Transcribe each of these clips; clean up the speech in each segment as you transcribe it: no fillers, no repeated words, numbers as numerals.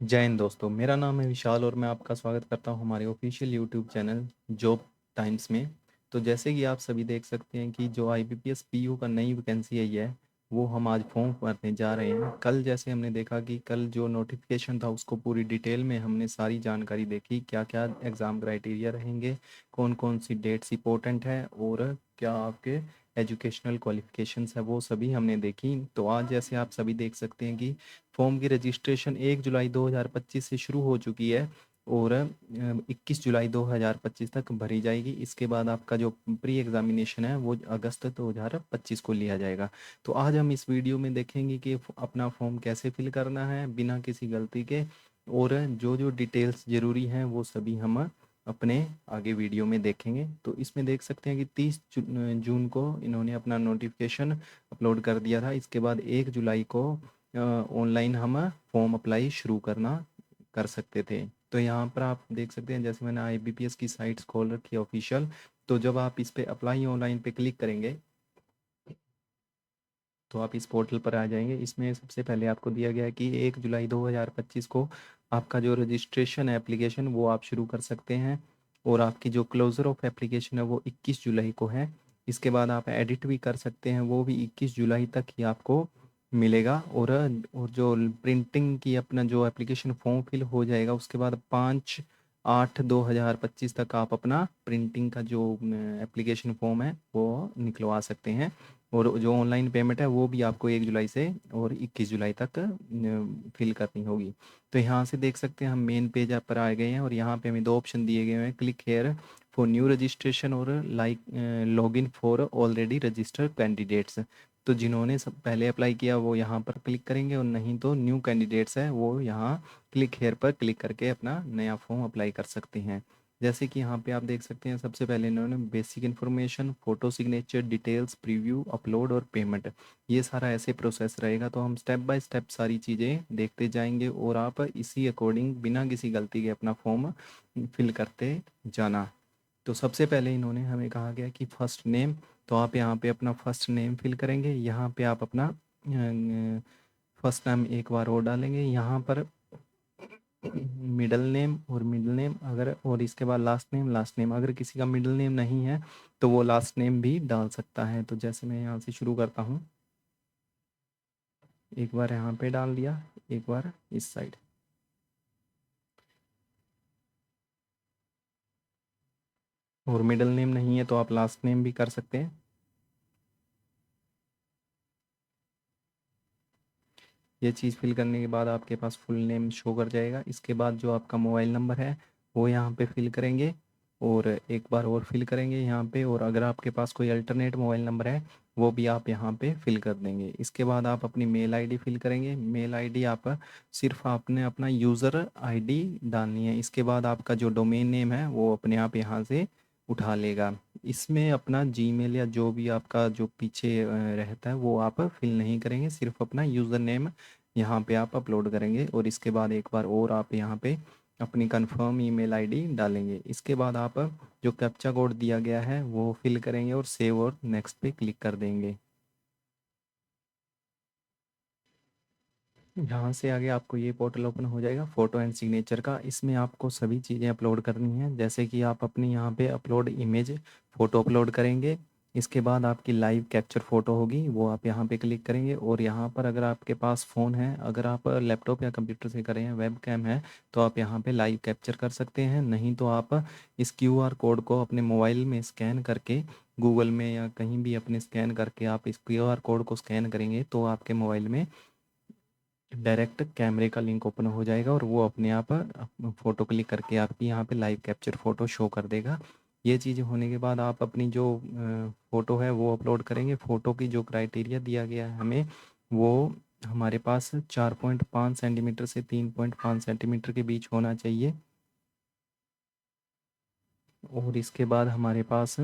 जय हिंद दोस्तों, मेरा नाम है विशाल और मैं आपका स्वागत करता हूं हमारे official YouTube channel job times में। तो जैसे कि आप सभी देख सकते हैं कि जो आईबीपीएस पीयू का नई वैकेंसी आई है वो हम आज फॉर्म भरने जा रहे हैं। कल जैसे हमने देखा कि कल जो नोटिफिकेशन था उसको पूरी डिटेल में हमने सारी जानकारी देखी, क्या क्या एग्ज़ाम क्राइटेरिया रहेंगे, कौन कौन सी डेट्स इंपॉर्टेंट है और क्या आपके एजुकेशनल क्वालिफिकेशंस है, वो सभी हमने देखी। तो आज जैसे आप सभी देख सकते हैं कि फॉर्म की रजिस्ट्रेशन 1 जुलाई 2025 से शुरू हो चुकी है और 21 जुलाई 2025 तक भरी जाएगी। इसके बाद आपका जो प्री एग्जामिनेशन है वो अगस्त 2025 को लिया जाएगा। तो आज हम इस वीडियो में देखेंगे कि अपना फॉर्म कैसे फिल करना है बिना किसी गलती के, और जो जो डिटेल्स ज़रूरी हैं वो सभी हम अपने आगे वीडियो में देखेंगे। तो इसमें देख सकते हैं कि 30 जून को इन्होंने अपना नोटिफिकेशन अपलोड कर दिया था। इसके बाद 1 जुलाई को ऑनलाइन हम फॉर्म अप्लाई शुरू कर सकते थे। तो यहाँ पर आप देख सकते हैं, जैसे मैंने आईबीपीएस की साइट्स खोल रखी है ऑफिशियल। तो जब आप इस पे अप्लाई ऑनलाइन पे क्लिक करेंगे तो आप इस पोर्टल पर आ जाएंगे। इसमें सबसे पहले आपको दिया गया है कि 1 जुलाई 2025 को आपका जो रजिस्ट्रेशन है एप्लीकेशन वो आप शुरू कर सकते हैं, और आपकी जो क्लोज़र ऑफ एप्लीकेशन है वो 21 जुलाई को है। इसके बाद आप एडिट भी कर सकते हैं, वो भी 21 जुलाई तक ही आपको मिलेगा। और जो प्रिंटिंग की अपना जो एप्लीकेशन फॉर्म फिल हो जाएगा उसके बाद 5/8/2025 तक आप अपना प्रिंटिंग का जो एप्लीकेशन फॉर्म है वो निकलवा सकते हैं। और जो ऑनलाइन पेमेंट है वो भी आपको 1 जुलाई से और 21 जुलाई तक फिल करनी होगी। तो यहाँ से देख सकते हैं हम मेन पेज पर आ गए हैं, और यहाँ पे हमें दो ऑप्शन दिए गए हैं, click here for new registration और login for already registered candidates. तो जिन्होंने सब पहले अप्लाई किया वो यहाँ पर क्लिक करेंगे, और नहीं तो न्यू कैंडिडेट्स है वो यहाँ क्लिक हेयर पर क्लिक करके अपना नया फॉर्म अप्लाई कर सकते हैं। जैसे कि यहाँ पे आप देख सकते हैं, सबसे पहले इन्होंने basic information, photo signature details, preview, upload और पेमेंट, ये सारा ऐसे प्रोसेस रहेगा। तो हम स्टेप बाय स्टेप सारी चीज़ें देखते जाएंगे और आप इसी अकॉर्डिंग बिना किसी गलती के अपना फॉर्म फिल करते जाना। तो सबसे पहले इन्होंने हमें कहा गया कि फर्स्ट नेम, तो आप यहाँ पे अपना फर्स्ट नेम फिल करेंगे। यहाँ पे आप अपना फर्स्ट नेम एक बार और डालेंगे यहाँ पर, मिडल नेम और मिडल नेम अगर, और इसके बाद लास्ट नेम अगर किसी का मिडल नेम नहीं है तो वो लास्ट नेम भी डाल सकता है। तो जैसे मैं यहाँ से शुरू करता हूँ, एक बार यहाँ पे डाल दिया, एक बार इस साइड, और मिडल नेम नहीं है तो आप लास्ट नेम भी कर सकते हैं। ये चीज़ फिल करने के बाद आपके पास फुल नेम शो कर जाएगा। इसके बाद जो आपका मोबाइल नंबर है वो यहाँ पे फिल करेंगे, और एक बार और फिल करेंगे यहाँ पे, और अगर आपके पास कोई अल्टरनेट मोबाइल नंबर है वो भी आप यहाँ पे फिल कर देंगे। इसके बाद आप अपनी मेल आईडी फिल करेंगे। मेल आईडी आप सिर्फ आपने अपना यूज़र आईडी डालनी है। इसके बाद आपका जो डोमेन नेम है वो अपने आप यहाँ से उठा लेगा। इसमें अपना जीमेल या जो भी आपका जो पीछे रहता है वो आप फिल नहीं करेंगे, सिर्फ अपना यूज़र नेम यहाँ पे आप अपलोड करेंगे। और इसके बाद एक बार और आप यहाँ पे अपनी कंफर्म ईमेल आईडी डालेंगे। इसके बाद आप जो कैप्चा कोड दिया गया है वो फिल करेंगे और सेव और नेक्स्ट पे क्लिक कर देंगे। यहाँ से आगे आपको ये पोर्टल ओपन हो जाएगा फ़ोटो एंड सिग्नेचर का। इसमें आपको सभी चीज़ें अपलोड करनी है, जैसे कि आप अपनी यहाँ पे अपलोड इमेज फ़ोटो अपलोड करेंगे। इसके बाद आपकी लाइव कैप्चर फ़ोटो होगी, वो आप यहाँ पे क्लिक करेंगे। और यहाँ पर अगर आपके पास फ़ोन है, अगर आप लैपटॉप या कंप्यूटर से करें हैं, वेब कैम है, तो आप यहाँ पे लाइव कैप्चर कर सकते हैं। नहीं तो आप इस QR कोड को अपने मोबाइल में स्कैन करके, गूगल में या कहीं भी अपने स्कैन करके आप इस QR कोड को स्कैन करेंगे तो आपके मोबाइल में डायरेक्ट कैमरे का लिंक ओपन हो जाएगा, और वो अपने आप फ़ोटो क्लिक करके आपकी यहाँ पे लाइव कैप्चर फ़ोटो शो कर देगा। ये चीज़ होने के बाद आप अपनी जो फ़ोटो है वो अपलोड करेंगे। फ़ोटो की जो क्राइटेरिया दिया गया है हमें, वो हमारे पास 4.5 सेंटीमीटर से 3.5 सेंटीमीटर के बीच होना चाहिए। और इसके बाद हमारे पास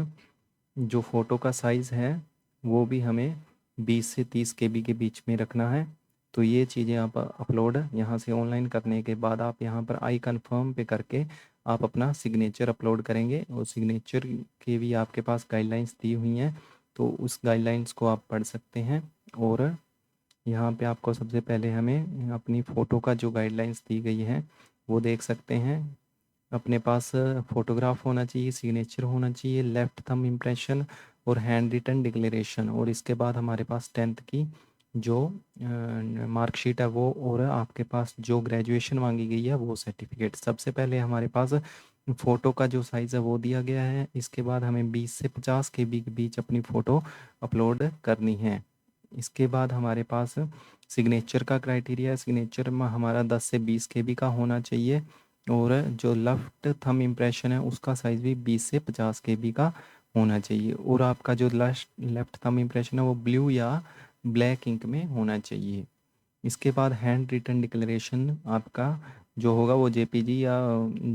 जो फ़ोटो का साइज़ है वो भी हमें 20 से 30 KB के बीच में रखना है। तो ये चीज़ें आप अपलोड यहाँ से ऑनलाइन करने के बाद आप यहाँ पर आई कन्फर्म पे करके आप अपना सिग्नेचर अपलोड करेंगे, और सिग्नेचर के भी आपके पास गाइडलाइंस दी हुई हैं, तो उस गाइडलाइंस को आप पढ़ सकते हैं। और यहाँ पे आपको सबसे पहले हमें अपनी फ़ोटो का जो गाइडलाइंस दी गई है वो देख सकते हैं। अपने पास फ़ोटोग्राफ होना चाहिए, सिग्नेचर होना चाहिए, लेफ्ट थंब इम्प्रेशन और हैंड रिटन डिक्लेरेशन, और इसके बाद हमारे पास 10th की जो मार्कशीट है वो, और आपके पास जो ग्रेजुएशन मांगी गई है वो सर्टिफिकेट। सबसे पहले हमारे पास फ़ोटो का जो साइज़ है वो दिया गया है। इसके बाद हमें 20 से 50 KB के बीच अपनी फ़ोटो अपलोड करनी है। इसके बाद हमारे पास सिग्नेचर का क्राइटेरिया है। सिग्नेचर में हमारा 10 से 20 KB का होना चाहिए, और जो लेफ्ट थंब इम्प्रेशन है उसका साइज़ भी 20 से 50 KB का होना चाहिए, और आपका जो लेफ्ट थंब इम्प्रेशन है वो ब्लू या ब्लैक इंक में होना चाहिए। इसके बाद हैंड रिटन डिक्लेरेशन आपका जो होगा वो जेपीजी या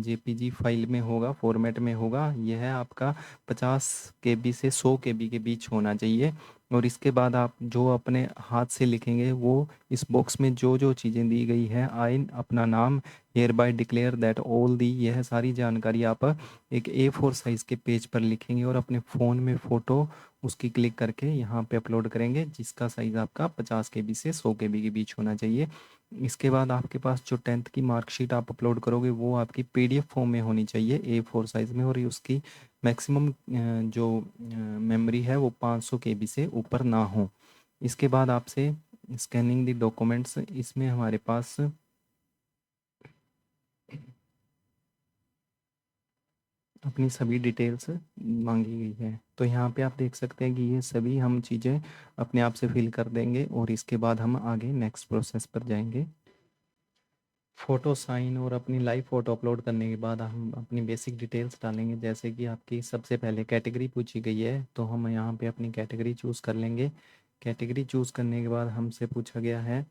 जेपीजी फाइल में होगा, फॉर्मेट में होगा। यह है आपका 50 KB से 100 KB के बीच होना चाहिए। और इसके बाद आप जो अपने हाथ से लिखेंगे वो इस बॉक्स में जो जो चीज़ें दी गई है, आई अपना नाम, hereby declare that all the, यह सारी जानकारी आप एक A4 साइज़ के पेज पर लिखेंगे और अपने फ़ोन में फ़ोटो उसकी क्लिक करके यहाँ पे अपलोड करेंगे, जिसका साइज़ आपका 50 KB से 100 KB के बीच होना चाहिए। इसके बाद आपके पास जो 10th की मार्कशीट आप अपलोड करोगे वो आपकी PDF फॉर्म में होनी चाहिए, A4 साइज़ में, और उसकी मैक्सिमम जो मेमोरी है वो 500 KB से ऊपर ना हो। इसके बाद आपसे स्कैनिंग द डॉक्यूमेंट्स, इसमें हमारे पास अपनी सभी डिटेल्स मांगी गई है। तो यहाँ पे आप देख सकते हैं कि ये सभी हम चीज़ें अपने आप से फिल कर देंगे, और इसके बाद हम आगे नेक्स्ट प्रोसेस पर जाएंगे। फ़ोटो साइन और अपनी लाइव फ़ोटो अपलोड करने के बाद हम अपनी बेसिक डिटेल्स डालेंगे। जैसे कि आपकी सबसे पहले कैटेगरी पूछी गई है, तो हम यहाँ पे अपनी कैटेगरी चूज़ कर लेंगे। कैटेगरी चूज़ करने के बाद हमसे पूछा गया है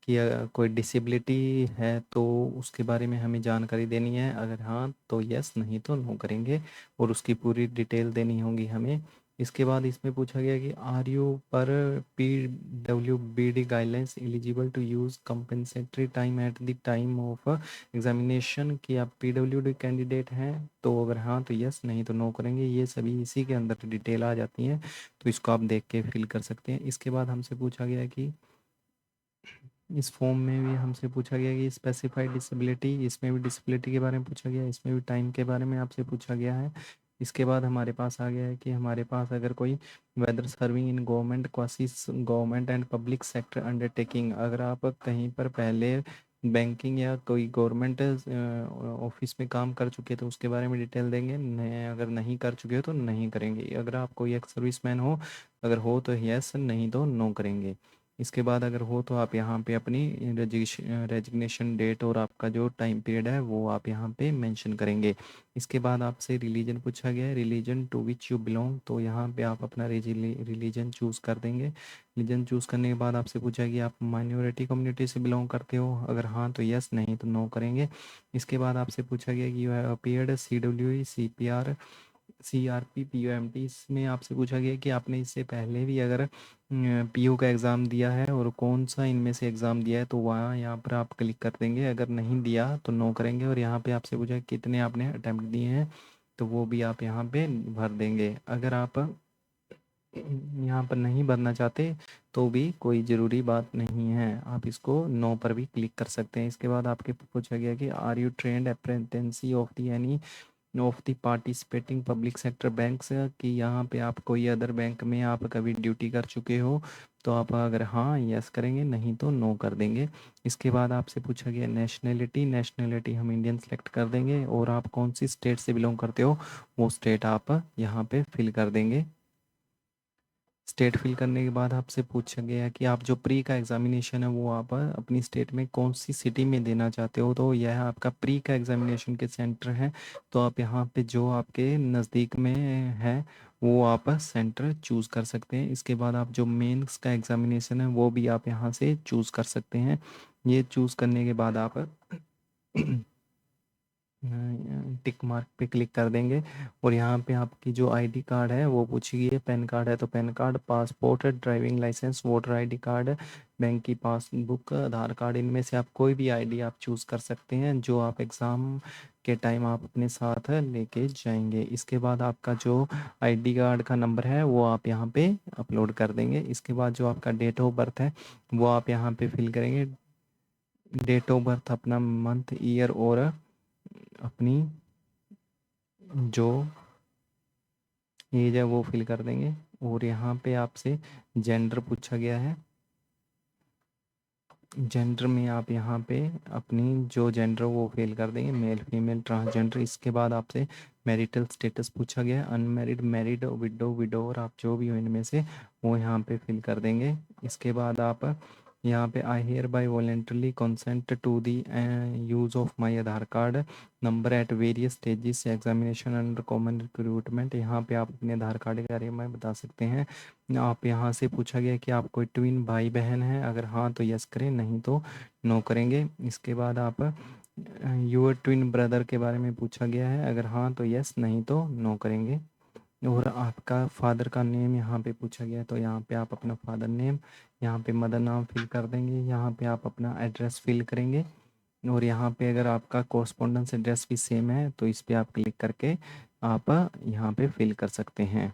कि कोई डिसेबिलिटी है तो उसके बारे में हमें जानकारी देनी है। अगर हाँ तो यस, नहीं तो नो करेंगे, और उसकी पूरी डिटेल देनी होगी हमें। इसके बाद इसमें पूछा गया कि आर यू पर PWBD guidelines eligible to use compensatory time at the time of examination, कि आप PWD कैंडिडेट हैं। तो अगर हाँ तो यस, नहीं तो नो करेंगे। ये सभी इसी के अंदर डिटेल आ जाती हैं, तो इसको आप देख के फिल कर सकते हैं। इसके बाद हमसे पूछा गया कि इस फॉर्म में भी हमसे पूछा गया कि स्पेसिफाइड डिसेबिलिटी, इसमें भी डिसेबिलिटी के बारे में पूछा गया, इसमें भी टाइम के बारे में आपसे पूछा गया है। इसके बाद हमारे पास आ गया है कि हमारे पास अगर कोई whether serving in government, quasi government and public sector undertaking, अगर आप कहीं पर पहले बैंकिंग या कोई गवर्नमेंट ऑफिस में काम कर चुके तो उसके बारे में डिटेल देंगे। नहीं, अगर नहीं कर चुके हो तो नहीं करेंगे। अगर आप कोई एक्स सर्विसमैन हो, अगर हो तो यस, नहीं तो नो करेंगे। इसके बाद अगर हो तो आप यहाँ पे अपनी रेजिग्नेशन डेट और आपका जो टाइम पीरियड है वो आप यहाँ पे मेंशन करेंगे। इसके बाद आपसे रिलीजन पूछा गया है, religion to which you belong, तो यहाँ पे आप अपना रिलीजन चूज़ कर देंगे। रिलीजन चूज़ करने के बाद आपसे पूछा कि आप माइनॉरिटी कम्युनिटी से बिलोंग करते हो, अगर हाँ तो यस, नहीं तो नो करेंगे। इसके बाद आपसे पूछा गया कि you have appeared CWE, CPR, CRP, POMT, इसमें आपसे पूछा गया कि आपने इससे पहले भी अगर PO का एग्ज़ाम दिया है और कौन सा इनमें से एग्ज़ाम दिया है, तो वहाँ यहाँ पर आप क्लिक कर देंगे। अगर नहीं दिया तो नो करेंगे, और यहाँ पे आपसे पूछा कितने आपने अटैम्प्ट दिए हैं, तो वो भी आप यहाँ पे भर देंगे। अगर आप यहाँ पर नहीं भरना चाहते तो भी कोई ज़रूरी बात नहीं है, आप इसको नो पर भी क्लिक कर सकते हैं। इसके बाद आपके पूछा गया कि are you trained apprenticeship of the any of the participating public sector banks, कि यहाँ पे आप कोई अदर बैंक में आप कभी ड्यूटी कर चुके हो, तो आप अगर हाँ यस करेंगे, नहीं तो नो कर देंगे। इसके बाद आपसे पूछा गया नेशनैलिटी, नेशनैलिटी हम इंडियन सेलेक्ट कर देंगे, और आप कौन सी स्टेट से बिलोंग करते हो वो स्टेट आप यहाँ पे फिल कर देंगे। स्टेट फिल करने के बाद आपसे पूछा गया कि आप जो प्री का एग्जामिनेशन है वो आप अपनी स्टेट में कौन सी सिटी में देना चाहते हो, तो यह आपका प्री का एग्जामिनेशन के सेंटर है। तो आप यहाँ पे जो आपके नज़दीक में है वो आप सेंटर चूज़ कर सकते हैं। इसके बाद आप जो मेंस का एग्जामिनेशन है वो भी आप यहाँ से चूज़ कर सकते हैं। ये चूज़ करने के बाद आप टिक मार्क पे क्लिक कर देंगे और यहाँ पे आपकी जो आईडी कार्ड है वो पूछेगी, पैन कार्ड है तो PAN card, passport, driving licence, voter ID card, bank की पासबुक, आधार कार्ड, इनमें से आप कोई भी आईडी आप चूज़ कर सकते हैं जो आप एग्ज़ाम के टाइम आप अपने साथ लेके जाएंगे। इसके बाद आपका जो आईडी कार्ड का नंबर है वो आप यहाँ पे अपलोड कर देंगे। इसके बाद जो आपका डेट ऑफ बर्थ है वो आप यहाँ पे फिल करेंगे। डेट ऑफ बर्थ, अपना मंथ, ईयर और अपनी जो एज है वो फिल कर देंगे। और यहाँ पे आपसे जेंडर पूछा गया है। जेंडर में आप यहाँ पे अपनी जो जेंडर वो फिल कर देंगे, मेल, फीमेल, ट्रांसजेंडर। इसके बाद आपसे मैरिटल स्टेटस पूछा गया है, अनमैरिड, मैरिड, विडो, विडोर, आप जो भी हो इनमें से वो यहाँ पे फिल कर देंगे। इसके बाद आप यहाँ पे I hereby voluntarily consent to the use of my Aadhaar card number at various stages examination under common recruitment. यहाँ पे आप अपने आधार कार्ड के बारे में बता सकते हैं। आप यहाँ से पूछा गया कि आप कोई ट्विन भाई बहन है, अगर हाँ तो यस करें, नहीं तो नो करेंगे। इसके बाद आप यूर ट्विन ब्रदर के बारे में पूछा गया है, अगर हाँ तो यस, नहीं तो नो करेंगे। और आपका फादर का नेम यहाँ पे पूछा गया है तो यहाँ पे आप अपना फादर नेम, यहाँ पे मदर नाम फिल कर देंगे, यहाँ पे आप अपना एड्रेस फिल करेंगे। और यहाँ पे अगर आपका कोरस्पोंडेंस एड्रेस भी सेम है तो इस पर आप क्लिक करके आप यहाँ पे फिल कर सकते हैं।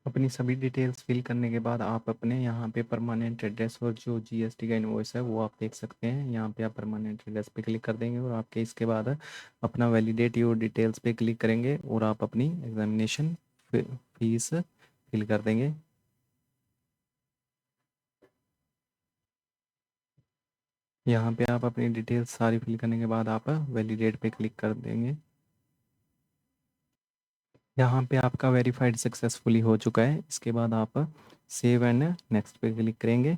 अपनी सभी डिटेल्स फिल करने के बाद आप अपने यहाँ पे परमानेंट एड्रेस और जो जीएसटी का इनवॉइस है वो आप देख सकते हैं। यहाँ पे आप परमानेंट एड्रेस पे क्लिक कर देंगे और आपके इसके बाद अपना वैलिडेट योर डिटेल्स पे क्लिक करेंगे और आप अपनी एग्जामिनेशन फीस फिल कर देंगे। यहाँ पे आप अपनी डिटेल्स सारी फिल करने के बाद आप वैलिडेट पे क्लिक कर देंगे। यहाँ पे आपका वेरीफाइड सक्सेसफुली हो चुका है। इसके बाद आप सेव एंड नेक्स्ट पे क्लिक करेंगे।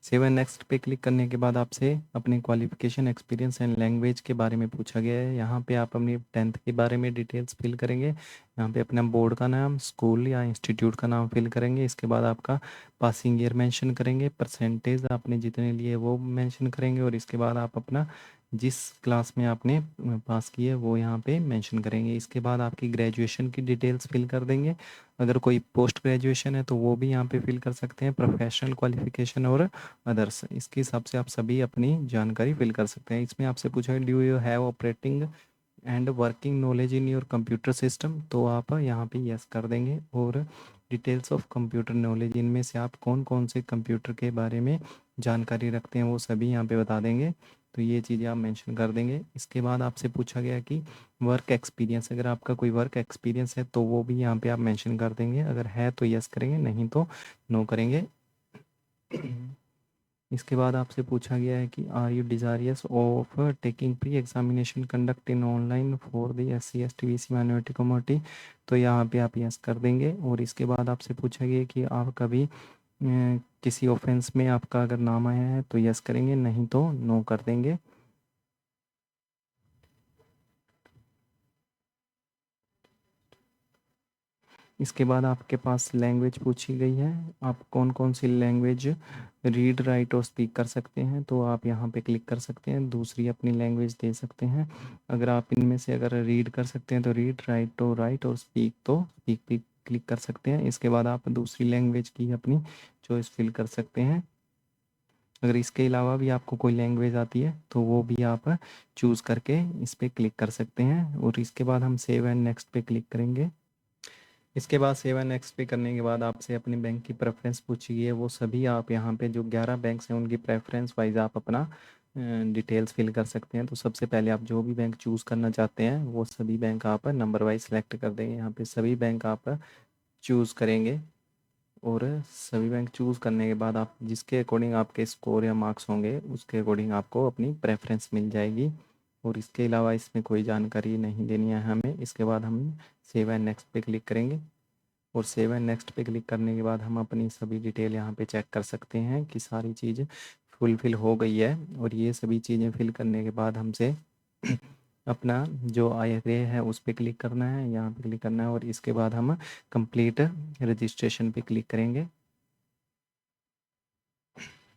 सेव एंड नेक्स्ट पे क्लिक करने के बाद आपसे अपने क्वालिफिकेशन, एक्सपीरियंस एंड लैंग्वेज के बारे में पूछा गया है। यहाँ पे आप अपनी 10th के बारे में डिटेल्स फिल करेंगे। यहाँ पे अपना बोर्ड का नाम, स्कूल या इंस्टीट्यूट का नाम फिल करेंगे। इसके बाद आपका पासिंग ईयर मेंशन करेंगे, परसेंटेज आपने जितने लिए वो मेंशन करेंगे और इसके बाद आप अपना जिस क्लास में आपने पास की है वो यहाँ पे मेंशन करेंगे। इसके बाद आपकी ग्रेजुएशन की डिटेल्स फिल कर देंगे। अगर कोई पोस्ट ग्रेजुएशन है तो वो भी यहाँ पे फिल कर सकते हैं, प्रोफेशनल क्वालिफिकेशन और अदर्स। इसके हिसाब से आप सभी अपनी जानकारी फिल कर सकते हैं। इसमें आपसे पूछा है do you have operating and working knowledge in your computer system, तो आप यहाँ पे यस कर देंगे। और डिटेल्स ऑफ कंप्यूटर नॉलेज, इनमें से आप कौन कौन से कंप्यूटर के बारे में जानकारी रखते हैं वो सभी यहाँ पे बता देंगे, तो ये चीज़ें आप मेंशन कर देंगे। इसके बाद आपसे पूछा गया कि वर्क एक्सपीरियंस, अगर आपका कोई वर्क एक्सपीरियंस है तो वो भी यहाँ पे आप मेंशन कर देंगे, अगर है तो यस करेंगे, नहीं तो नो करेंगे। इसके बाद आपसे पूछा गया है कि are you desirous of taking pre examination conduct in online for the SC ST BC minority community, तो यहाँ पे आप यस कर देंगे। और इसके बाद आपसे पूछा गया कि आप कभी किसी ऑफेंस में आपका अगर नाम आया है तो यस करेंगे, नहीं तो नो कर देंगे। इसके बाद आपके पास लैंग्वेज पूछी गई है, आप कौन कौन सी लैंग्वेज रीड, राइट और स्पीक कर सकते हैं, तो आप यहाँ पे क्लिक कर सकते हैं, दूसरी अपनी लैंग्वेज दे सकते हैं। अगर आप इनमें से अगर रीड कर सकते हैं तो रीड, राइट तो राइट और स्पीक तो स्पीक भी क्लिक कर सकते हैं। इसके बाद आप दूसरी लैंग्वेज की अपनी चॉइस फिल कर सकते हैं। अगर इसके अलावा भी आपको कोई लैंग्वेज आती है तो वो भी आप चूज़ करके इस पर क्लिक कर सकते हैं। और इसके बाद हम सेव एंड नेक्स्ट पे क्लिक करेंगे। इसके बाद सेव एंड नेक्स्ट पे करने के बाद आपसे अपनी बैंक की प्रेफरेंस पूछी गई है, वो सभी आप यहाँ पे जो 11 बैंक्स हैं उनकी प्रेफरेंस वाइज आप अपना डिटेल्स फिल कर सकते हैं। तो सबसे पहले आप जो भी बैंक चूज़ करना चाहते हैं वो सभी बैंक आप नंबर वाइज सेलेक्ट कर देंगे। यहाँ पे सभी बैंक आप चूज़ करेंगे और सभी बैंक चूज़ करने के बाद आप जिसके अकॉर्डिंग आपके स्कोर या मार्क्स होंगे उसके अकॉर्डिंग आपको अपनी प्रेफरेंस मिल जाएगी। और इसके अलावा इसमें कोई जानकारी नहीं देनी है हमें। इसके बाद हम सेव एंड नेक्स्ट पे क्लिक करेंगे और सेव एंड नेक्स्ट पे क्लिक करने के बाद हम अपनी सभी डिटेल यहाँ पे चेक कर सकते हैं कि सारी चीज़ फुलफ़िल हो गई है। और ये सभी चीज़ें फिल करने के बाद हमसे अपना जो IRA है उस पर क्लिक करना है, यहाँ पे क्लिक करना है और इसके बाद हम कंप्लीट रजिस्ट्रेशन पे क्लिक करेंगे।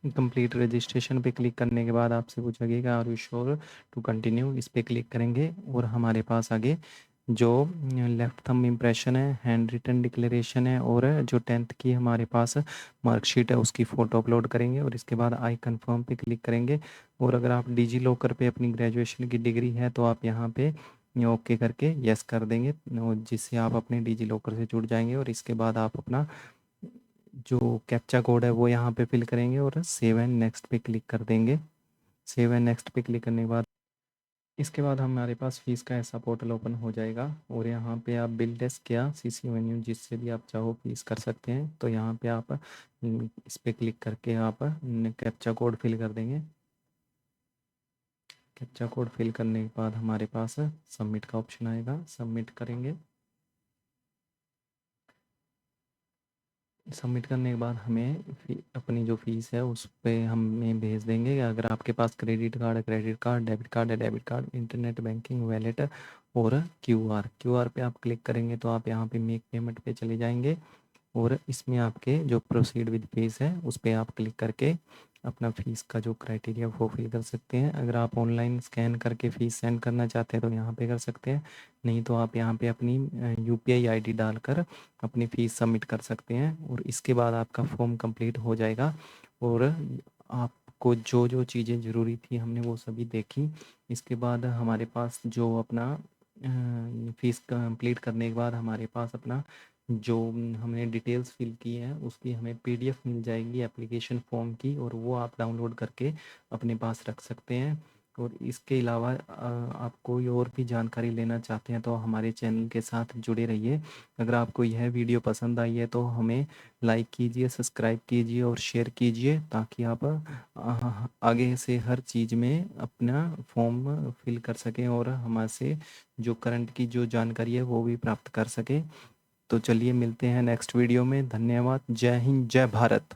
कंप्लीट रजिस्ट्रेशन पे क्लिक करने के बाद आपसे पूछेगा are you sure to continue, इस पे क्लिक करेंगे और हमारे पास आगे जो लेफ्ट थंब इम्प्रेशन है, हैंड रिटन डिक्लेरेशन है और जो 10th की हमारे पास मार्कशीट है उसकी फ़ोटो अपलोड करेंगे और इसके बाद आई कंफर्म पे क्लिक करेंगे। और अगर आप डिजी लॉकर पे अपनी ग्रेजुएशन की डिग्री है तो आप यहाँ पे ओके करके यस कर देंगे, और जिससे आप अपने डिजी लॉकर से जुड़ जाएंगे। और इसके बाद आप अपना जो कैप्चा कोड है वो यहाँ पे फिल करेंगे और सेव एंड नेक्स्ट पे क्लिक कर देंगे। सेव एंड नेक्स्ट पे क्लिक करने के बाद इसके बाद हमारे पास फ़ीस का ऐसा पोर्टल ओपन हो जाएगा और यहाँ पे आप बिल डेस्क या CCAvenue जिससे भी आप चाहो फ़ीस कर सकते हैं। तो यहाँ पे आप इस पे क्लिक करके आप कैप्चा कोड फिल कर देंगे। कैप्चा कोड फिल करने के बाद हमारे पास सबमिट का ऑप्शन आएगा, सबमिट करेंगे। सबमिट करने के बाद हमें अपनी जो फ़ीस है उस पे हमें भेज देंगे। अगर आपके पास क्रेडिट कार्ड है क्रेडिट कार्ड, डेबिट कार्ड है debit card, internet banking, wallet और क्यूआर पे आप क्लिक करेंगे तो आप यहाँ पे मेक पेमेंट पे चले जाएंगे और इसमें आपके जो प्रोसीड विद फीस है उस पर आप क्लिक करके अपना फ़ीस का जो क्राइटेरिया वो फिल कर सकते हैं। अगर आप ऑनलाइन स्कैन करके फ़ीस सेंड करना चाहते हैं तो यहाँ पे कर सकते हैं, नहीं तो आप यहाँ पे अपनी UPI ID डालकर अपनी फ़ीस सबमिट कर सकते हैं और इसके बाद आपका फॉर्म कंप्लीट हो जाएगा। और आपको जो जो चीज़ें ज़रूरी थी हमने वो सभी देखी। इसके बाद हमारे पास जो अपना फ़ीस कंप्लीट करने के बाद हमारे पास अपना जो हमने डिटेल्स फिल की हैं उसकी हमें PDF मिल जाएगी एप्लीकेशन फॉर्म की, और वो आप डाउनलोड करके अपने पास रख सकते हैं। और इसके अलावा आप कोई और भी जानकारी लेना चाहते हैं तो हमारे चैनल के साथ जुड़े रहिए। अगर आपको यह वीडियो पसंद आई है तो हमें लाइक कीजिए, सब्सक्राइब कीजिए और शेयर कीजिए ताकि आप आगे से हर चीज़ में अपना फॉर्म फिल कर सकें और हमारे जो करंट की जो जानकारी है वो भी प्राप्त कर सकें। तो चलिए मिलते हैं नेक्स्ट वीडियो में। धन्यवाद। जय हिंद, जय भारत।